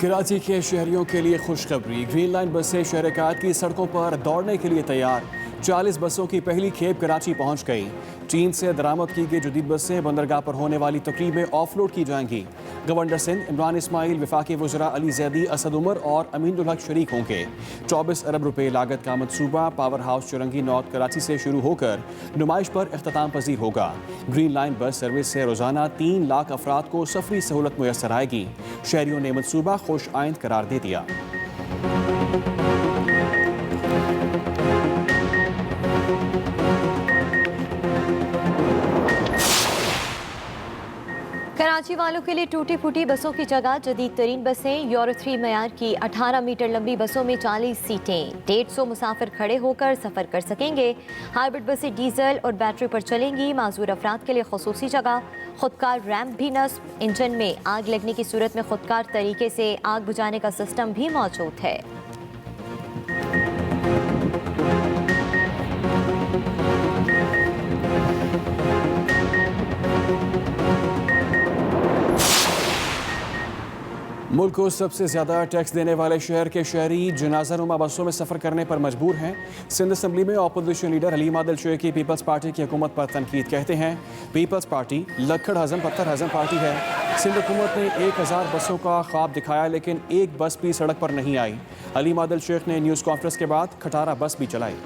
कराची के शहरियों के लिए खुशखबरी। ग्रीन लाइन बसें शहरकात की सड़कों पर दौड़ने के लिए तैयार। 40 बसों की पहली खेप कराची पहुंच गई। चीन से दरामद की गई जदीद बसें बंदरगाह पर होने वाली तकरीब में ऑफलोड की जाएंगी। गवर्नर सिंध इमरान इस्माइल, वफाकी वज़रा अली जैदी, असद उमर और अमीनुल हक शरीक होंगे। 24 अरब रुपए लागत का मनसूबा पावर हाउस चुरंगी नॉर्थ कराची से शुरू होकर नुमाइश पर इख्तिताम पजीर होगा। ग्रीन लाइन बस सर्विस से रोजाना 3 लाख अफराद को सफरी सहूलत मुयसर आएगी। शहरियों ने मनसूबा खुश आइंद करार दे दिया। कराची वालों के लिए टूटी फूटी बसों की जगह जदीद तरीन बसें। यूरो 3 मयार की 18 मीटर लंबी बसों में 40 सीटें। 150 मुसाफिर खड़े होकर सफर कर सकेंगे। हाइब्रिड बसें डीजल और बैटरी पर चलेंगी। माजूर अफराद के लिए खसूसी जगह, खुदकार रैम्प भी नस्ब। इंजन में आग लगने की सूरत में खुदकार तरीके से आग बुझाने का सिस्टम भी मौजूद है। मुल्क को सबसे ज़्यादा टैक्स देने वाले शहर के शहरी जनाजा नुमा बसों में सफ़र करने पर मजबूर हैं। सिंध असम्बली में अपोजिशन लीडर हलीम आदिल शेख की पीपल्स पार्टी की हुकूमत पर तनकीद। कहते हैं पीपल्स पार्टी लक्कड़ हज़म पत्थर हज़म पार्टी है। सिंध हुकूमत ने 1000 बसों का ख्वाब दिखाया, लेकिन एक बस भी सड़क पर नहीं आई। हलीम आदिल शेख ने न्यूज़ कॉन्फ्रेंस के बाद खटारा बस भी चलाई।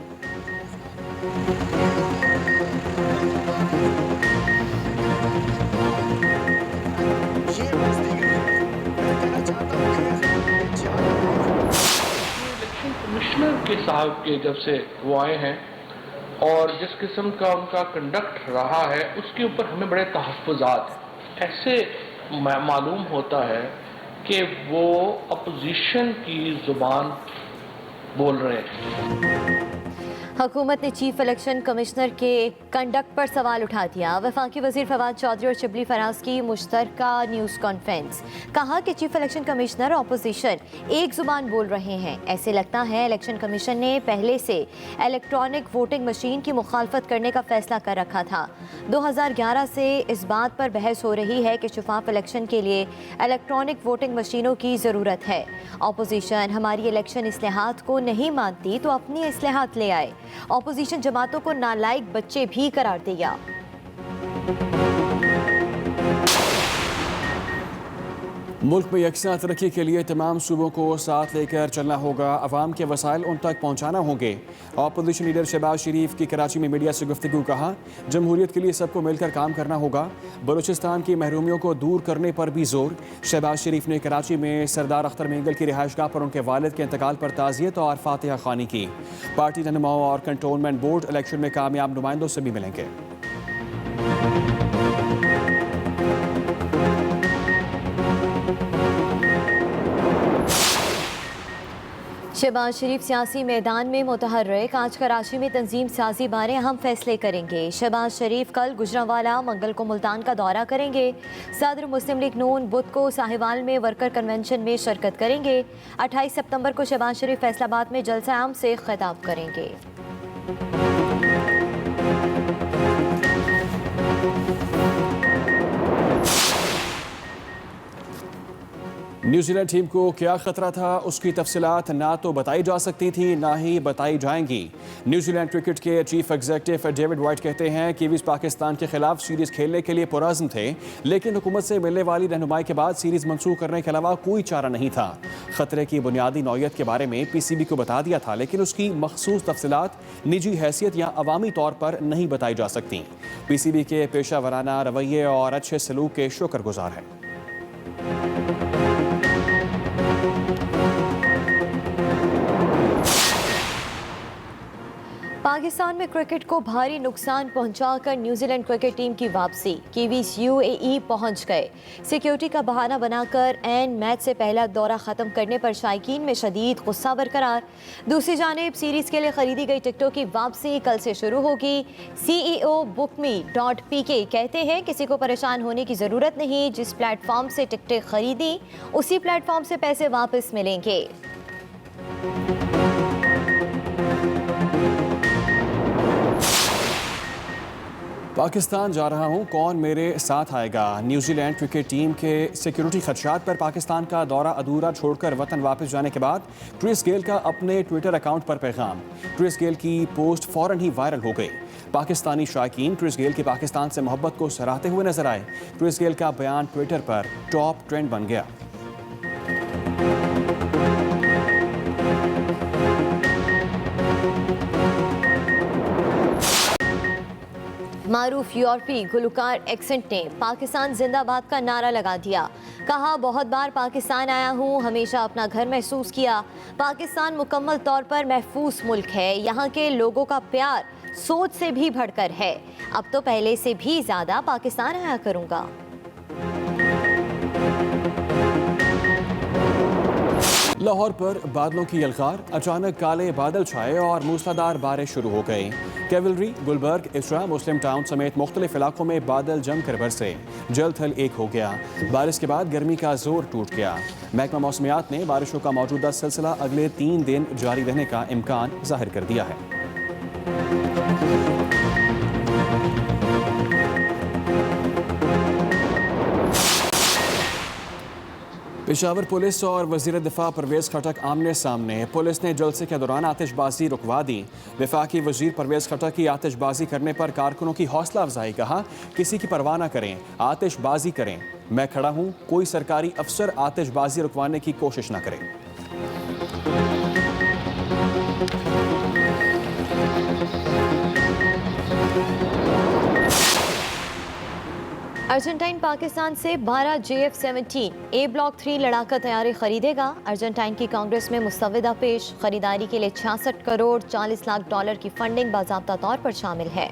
कमिश्नर के साहब के जब से वो आए हैं और जिस किस्म का उनका कंडक्ट रहा है उसके ऊपर हमें बड़े तहफ़्फ़ुज़ात ऐसे मालूम होता है कि वो अपोजिशन की ज़ुबान बोल रहे हैं। हुकूमत ने चीफ इलेक्शन कमिश्नर के कंडक्ट पर सवाल उठा दिया। वफाकी वजीर फवाद चौधरी और शिबली फराज की मुश्तरका न्यूज़ कॉन्फ्रेंस। कहा कि चीफ इलेक्शन कमिश्नर और अपोजिशन एक जुबान बोल रहे हैं। ऐसे लगता है इलेक्शन कमीशन ने पहले से इलेक्ट्रॉनिक वोटिंग मशीन की मुखालफत करने का फैसला कर रखा था। 2011 से इस बात पर बहस हो रही है कि शफाफ इलेक्शन के लिए इलेक्ट्रॉनिक वोटिंग मशीनों की ज़रूरत है। अपोजिशन हमारी इलेक्शन इस्लाहात को नहीं मानती तो अपनी इस्लाहात ले आए। ऑपोजिशन जमातों को नालायक बच्चे भी करार दिया। मुल्क में यकसा तरक्की के लिए तमाम सूबों को साथ लेकर चलना होगा। अवाम के वसाइल उन तक पहुँचाना होंगे। अपोजिशन लीडर शहबाज शरीफ की कराची में मीडिया से गुफ्तगू। कहा जमहूरियत के लिए सबको मिलकर काम करना होगा। बलूचिस्तान की महरूमियों को दूर करने पर भी जोर। शहबाज शरीफ ने कराची में सरदार अख्तर मेंगल की रिहाइशगाह पर उनके वालिद के इंतकाल पर ताज़ियत और फातिहा खानी की। पार्टी रहनुमाओं और कंटोनमेंट बोर्ड इलेक्शन में कामयाब नुमाइंदों से भी मिलेंगे। शहबाज शरीफ सियासी मैदान में मुतहर्रिक। आज कराची में तंजीम साजी बारे अहम फैसले करेंगे। शहबाज शरीफ कल गुजरांवाला, मंगल को मुल्तान का दौरा करेंगे। सदर मुस्लिम लीग नून बुध को साहिवाल में वर्कर कन्वेंशन में शिरकत करेंगे। 28 सितंबर को शहबाज शरीफ फैसलाबाद में जलसा आम से खिताब करेंगे। न्यूजीलैंड टीम को क्या खतरा था, उसकी तफसीलात ना तो बताई जा सकती थी ना ही बताई जाएंगी। न्यूजीलैंड क्रिकेट के चीफ एग्जीक्यूटिव डेविड वाइट कहते हैं कीवीज पाकिस्तान के खिलाफ सीरीज खेलने के लिए पुरअज़्म थे, लेकिन हुकूमत से मिलने वाली रहनुमाई के बाद सीरीज मंसूख करने के अलावा कोई चारा नहीं था। खतरे की बुनियादी नौयत के बारे में PCB को बता दिया था, लेकिन उसकी मखसूस तफसीलात निजी हैसियत या अवामी तौर पर नहीं बताई जा सकती। PCB के पेशा वराना रवैये और अच्छे सलूक के शुक्रगुजार हैं। पाकिस्तान में क्रिकेट को भारी नुकसान पहुंचाकर न्यूजीलैंड क्रिकेट टीम की वापसी। कीवीज UAE पहुंच गए। सिक्योरिटी का बहाना बनाकर एन मैच से पहला दौरा ख़त्म करने पर शायकीन में शदीद गुस्सा बरकरार। दूसरी जानिब सीरीज़ के लिए खरीदी गई टिकटों की वापसी कल से शुरू होगी। CEO bookme.pk कहते हैं किसी को परेशान होने की ज़रूरत नहीं। जिस प्लेटफॉर्म से टिकटें खरीदी उसी प्लेटफॉर्म से पैसे वापस मिलेंगे। पाकिस्तान जा रहा हूं, कौन मेरे साथ आएगा? न्यूजीलैंड क्रिकेट टीम के सिक्योरिटी खदशात पर पाकिस्तान का दौरा अधूरा छोड़कर वतन वापस जाने के बाद क्रिस गेल का अपने ट्विटर अकाउंट पर पैगाम। क्रिस गेल की पोस्ट फौरन ही वायरल हो गई। पाकिस्तानी शायकीन क्रिस गेल की पाकिस्तान से मोहब्बत को सराहते हुए नजर आए। क्रिस गेल का बयान ट्विटर पर टॉप ट्रेंड बन गया। मारूफ यूरोपी गुलकार एक्सेंट ने पाकिस्तान जिंदाबाद का नारा लगा दिया। कहा, बहुत बार पाकिस्तान आया हूँ, हमेशा अपना घर महसूस किया। पाकिस्तान मुकम्मल तौर पर महफूज मुल्क है। यहाँ के लोगों का प्यार सोच से भी बढ़कर है। अब तो पहले से भी ज़्यादा पाकिस्तान आया करूँगा। लाहौर पर बादलों की यलगार, अचानक काले बादल छाए और मूसलाधार बारिश शुरू हो गई। कैवलरी, गुलबर्ग, इसरा, मुस्लिम टाउन समेत मुख्तलिफ इलाकों में बादल जमकर बरसे। जल थल एक हो गया। बारिश के बाद गर्मी का जोर टूट गया। महकमा मौसमियात ने बारिशों का मौजूदा सिलसिला अगले 3 दिन जारी रहने का इम्कान जाहिर कर दिया है। पेशावर पुलिस और वजीर दिफा परवेज खटक आमने सामने। पुलिस ने जलसे के दौरान आतिशबाजी रुकवा दी। वफाकी वजीर परवेज खटक की आतिशबाजी करने पर कारकुनों की हौसला अफजाई। कहा, किसी की परवाह न करें, आतिशबाजी करें। मैं खड़ा हूं, कोई सरकारी अफसर आतिशबाजी रुकवाने की कोशिश न करे। अर्जेंटाइन पाकिस्तान से 12 JF-17 ए ब्लॉक 3 लड़ाका तैयारी खरीदेगा। अर्जेंटाइन की कांग्रेस में मुस्तविदा पेश। खरीदारी के लिए 66 करोड़ 40 लाख डॉलर की फंडिंग बाज़ाब्ता तौर पर शामिल है।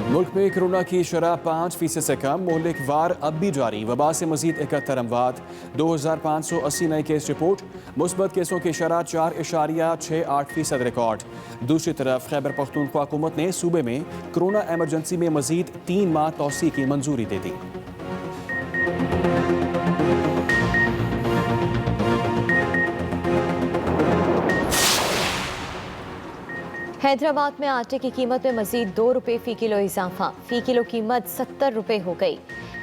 मुल्क में कोरोना की शरह 5% से कम। मुहल्लिक वार अब भी जारी। वबा से मजीद 71 अमवात। 2580 नए केस रिपोर्ट। मुस्बत केसों की शरह 4.68% रिकॉर्ड। दूसरी तरफ खैबर पख्तूनख्वा हुकूमत ने सूबे में कोरोना एमरजेंसी में मजीद 3 माह तौसी की मंजूरी दे दी। हैदराबाद में आटे की कीमत में मजीद 2 रुपये फ़ी किलो इजाफा। फ़ी किलो कीमत 70 रुपये हो गई।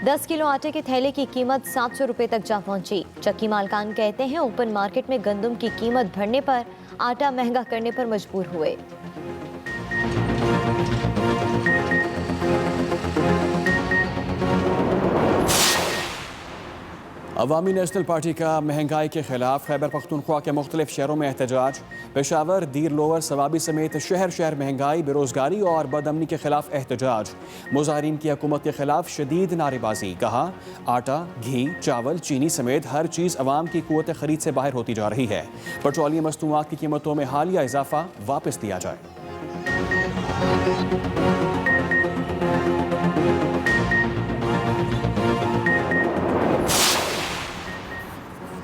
10 किलो आटे के थैले की कीमत 700 रुपये तक जा पहुंची। चक्की मालकान कहते हैं, ओपन मार्केट में गंदम की कीमत बढ़ने पर आटा महंगा करने पर मजबूर हुए। अवामी नेशनल पार्टी का महंगाई के खिलाफ खैबर पख्तूनख्वा के मुख्तलिफ शहरों में एहतजाज। पेशावर, दीर लोअर, सवाबी समेत शहर शहर महंगाई, बेरोजगारी और बदअमनी के खिलाफ एहतजाज। मुजाहिरीन की हुकूमत के खिलाफ शदीद नारेबाजी। कहा, आटा, घी, चावल, चीनी समेत हर चीज़ अवाम की कुव्वत खरीद से बाहर होती जा रही है। पेट्रोलियम मस्तूआत की कीमतों में हालिया इजाफा वापस लिया जाए।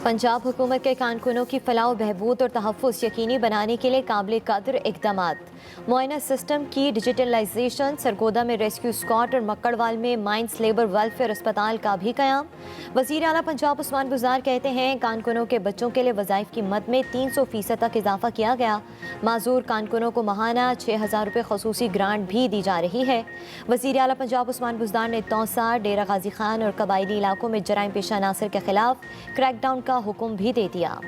पंजाब हुकूमत के कारकुनों की फलाह बहबूद और तहफ़्फ़ुज़ यकीनी बनाने के लिए काबिल कदर इक़दामात। मुआयना सिस्टम की डिजिटलाइजेशन, सरगोदा में रेस्क्यू स्क्वाड और मक्कड़वाल में माइंस लेबर वेलफेयर अस्पताल का भी क़याम। वज़ीर आला पंजाब उस्मान बुज़दार कहते हैं, कारकुनों के बच्चों के लिए वज़ाइफ की मद में 300% तक इजाफा किया गया। माजूर कारकुनों को माहाना 6000 रुपये खसूसी ग्रांट भी दी जा रही है। वज़ीर आला पंजाब उस्मान बुज़दार ने तौसा, डेरा गाजी खान और कबायली इलाकों में जराइम पेशा अनासर के खिलाफ क्रैकडाउन का हुक्म भी दे दिया।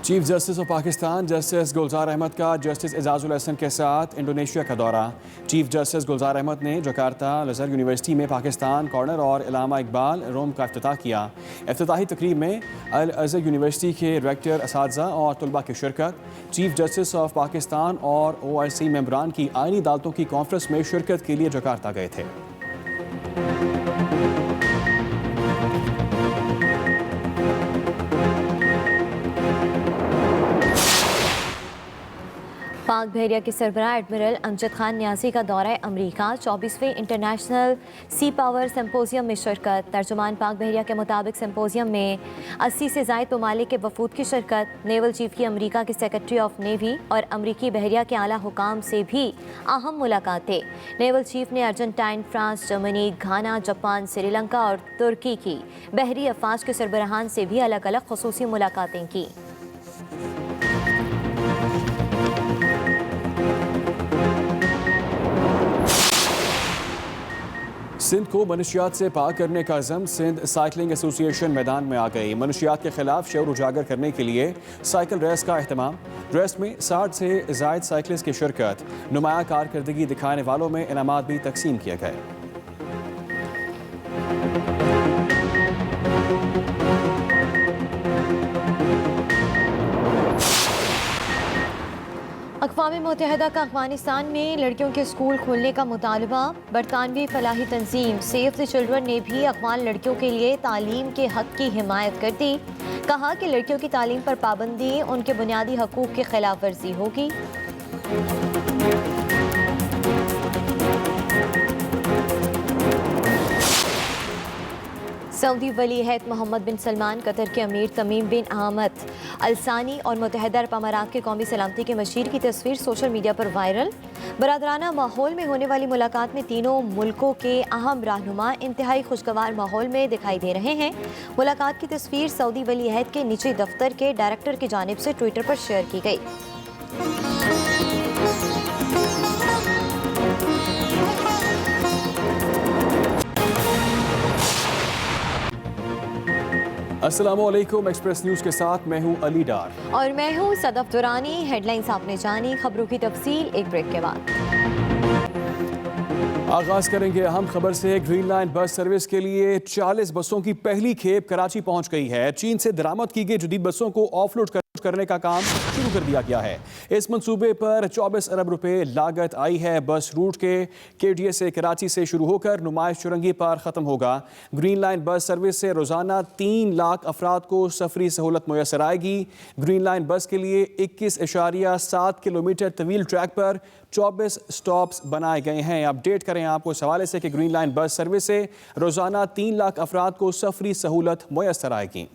Chief justice of Pakistan justice Gulzar Ahmed का जस्टिस एजाजुल हसन के साथ इंडोनेशिया का दौरा। चीफ जस्टिस गुलजार अहमद ने जकार्ता अल-अज़हर यूनिवर्सिटी में पाकिस्तान कॉर्नर और इलामा इकबाल रूम का इफ्तिताह किया। इफ्तिताही तकरीब में अल-अज़हर यूनिवर्सिटी के रेक्टर, असातिज़ा और तलबा की शिरकत। चीफ जस्टिस ऑफ पाकिस्तान और OIC मेंबरान की आईनी अदालतों की कॉन्फ्रेंस में शिरकत के लिए जकार्ता गए थे। पाक बहरिया के सरबराह एडमिरल अमजद खान न्यासी का दौरा अमरीका, 24वें इंटरनेशनल सी पावर सिम्पोजियम में शिरकत। तर्जुमान पाक बहरिया के मुताबिक सिम्पोजियम में 80 से ज़ायद ममालिक के वफूद की शिरकत। नेवल चीफ की अमरीका के सेक्रेटरी ऑफ नेवी और अमरीकी बहरिया के आला हुकाम से भी अहम मुलाकातें। नेवल चीफ ने अर्जेंटाइन, फ्रांस, जर्मनी, घाना, जापान, श्रीलंका और तुर्की की बहरी अफवाज के सरबराहान से भी अलग अलग खुसूसी मुलाकातें की। सिंध को मनशियात से पाक करने का अज़म। सिंध साइकिलिंग एसोसिएशन मैदान में आ गई। मनशियात के खिलाफ शऊर उजागर करने के लिए साइकिल रेस का अहतमाम। रेस में 60 से ज़ायद साइकिलिस्ट की शिरकत। नुमाया कारकर्दगी दिखाने वालों में इनामात भी तकसीम किए गए। अक़वाम मुत्तहिदा का अफ़गानिस्तान में लड़कियों के स्कूल खोलने का मुतालबा। बरतानवी फलाही तंजीम सेव द चिल्ड्रन ने भी अफ़गान लड़कियों के लिए तालीम के हक़ की हिमायत कर दी। कहा कि लड़कियों की तालीम पर पाबंदी उनके बुनियादी हकूक़ की खिलाफ वर्जी होगी। सऊदी वली अहद मोहम्मद बिन सलमान, कतर के अमीर तमीम बिन अहमद अलसानी और मुत्तहिदा अरब अमारात के कौमी सलामती के मशीर की तस्वीर सोशल मीडिया पर वायरल। बरादराना माहौल में होने वाली मुलाकात में तीनों मुल्कों के अहम रहनुमा इंतहाई खुशगवार माहौल में दिखाई दे रहे हैं। मुलाकात की तस्वीर सऊदी वली अहद के निजी दफ्तर के डायरेक्टर की जानिब से ट्विटर पर शेयर की गई। अस्सलामुअलैकुम, एक्सप्रेस न्यूज़ के साथ मैं हूं अली डार और मैं हूं सदफ दुरानी। हेडलाइंस आपने जानी, खबरों की तफसील एक ब्रेक के बाद। आगाज करेंगे अहम खबर से। ग्रीन लाइन बस सर्विस के लिए 40 बसों की पहली खेप कराची पहुंच गई है। चीन से दरामद की गई जदीद बसों को ऑफलोड करने का काम शुरू कर दिया गया है। इस मंसूबे पर 24 अरब रुपए लागत आई है। बस रूट के KDA से कराची से शुरू होकर नुमाइश चुरंगी पर ख़त्म होगा। ग्रीन लाइन बस सर्विस से रोज़ाना 3 लाख अफराद को सफरी सहूलत मुयसर आएगी। ग्रीन लाइन बस के लिए 21.7 किलोमीटर तवील ट्रैक पर 24 स्टॉप्स बनाए गए हैं। अपडेट करें आपको इस हवाले से कि ग्रीन लाइन बस सर्विस से रोज़ाना 3 लाख अफराद को सफरी सहूलत मुयसर आएगी।